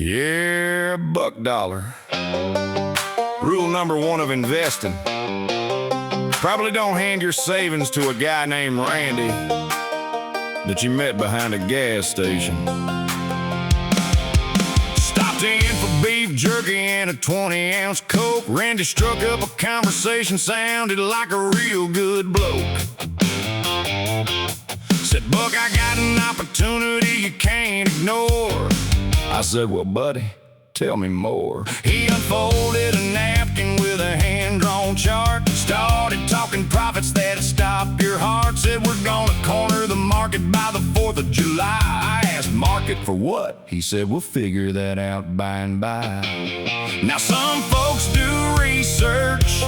Yeah, buck dollar. Rule number one of investing. Probably don't hand your savings to a guy named Randy that you met behind a gas station. Stopped in for beef jerky and a 20-ounce Coke. Randy struck up a conversation, sounded like a real good bloke. Said, Buck, I got an opportunity you can't ignore. I said, well, buddy, tell me more. He unfolded a napkin with a hand-drawn chart. Started talking profits that'd stop your heart. Said, we're gonna corner the market by the 4th of July. I asked, market for what? He said, we'll figure that out by and by. Now some folks do research,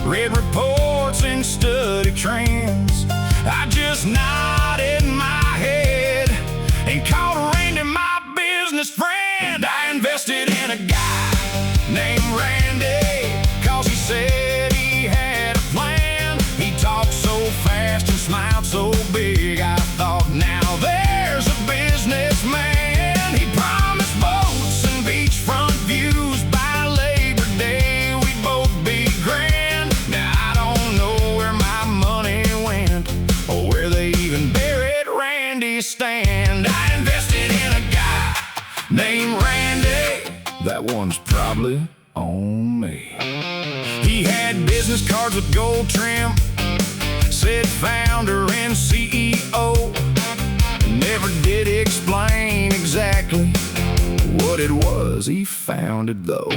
read reports and study trends. I just nodded my head and called Randy my business friend. I invested in a guy named Randy, cause he said he had a plan. He talked so fast and smiled so big, I thought, now there's a businessman. He promised boats and beachfront views by Labor Day. We'd both be grand. Now I don't know where my money went or where they even buried Randy's stand. I invested in a guy named Randy. That one's probably on me. He had business cards with gold trim, said founder and CEO. Never did explain exactly what it was he founded though.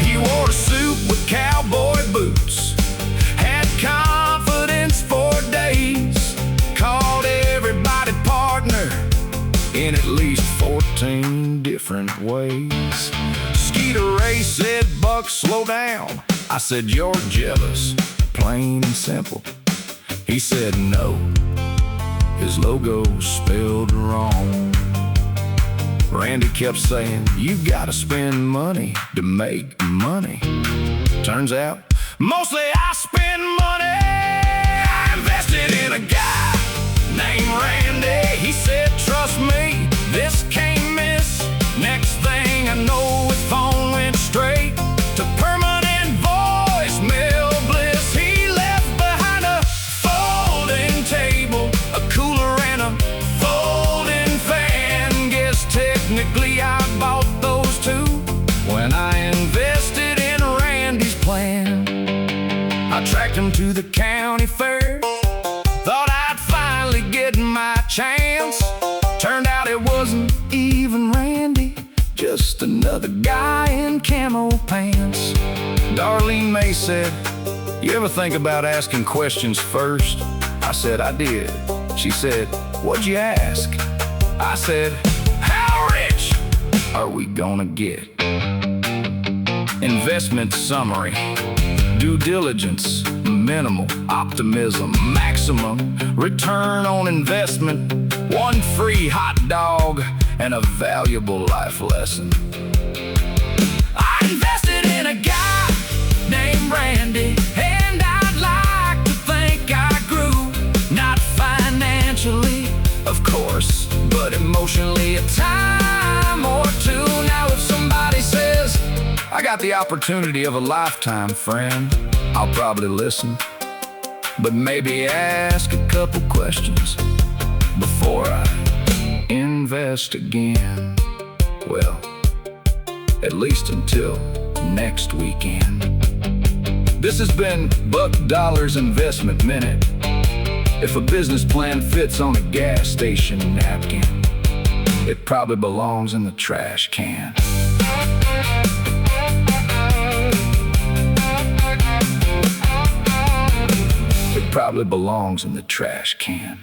He wore a suit with cowboy boots, had confidence for days, called everybody partner in at least 14 different ways. Skeeter Ray said, Buck, slow down. I said, you're jealous, plain and simple. He said, no, his logo's spelled wrong. Randy kept saying, you gotta spend money to make money. Turns out, mostly I spend money. I invested in a guy named Randy. He said, trust me, this can't miss. Next thing I know, his phone went straight to permanent voicemail bliss. He left behind a folding table, a cooler and a folding fan. Guess technically I bought those two when I invested in Randy's plan. I tracked him to the county fair, thought I'd finally get my chance. Turned out it wasn't even Randy, just another guy in camo pants. Darlene May said, you ever think about asking questions first? I said, I did. She said, what'd you ask? I said, how rich are we gonna get? Investment summary. Due diligence, minimal. Optimism, maximum. Return on investment, one free hot dog, and a valuable life lesson. I invested in a guy named Randy, and I'd like to think I grew. Not financially, of course, but emotionally a time or two. Now if somebody says, I got the opportunity of a lifetime, friend, I'll probably listen, but maybe ask a couple questions before I invest again. Well, at least until next weekend. This has been Buck Dollar's Investment Minute. If a business plan fits on a gas station napkin, it probably belongs in the trash can. It probably belongs in the trash can.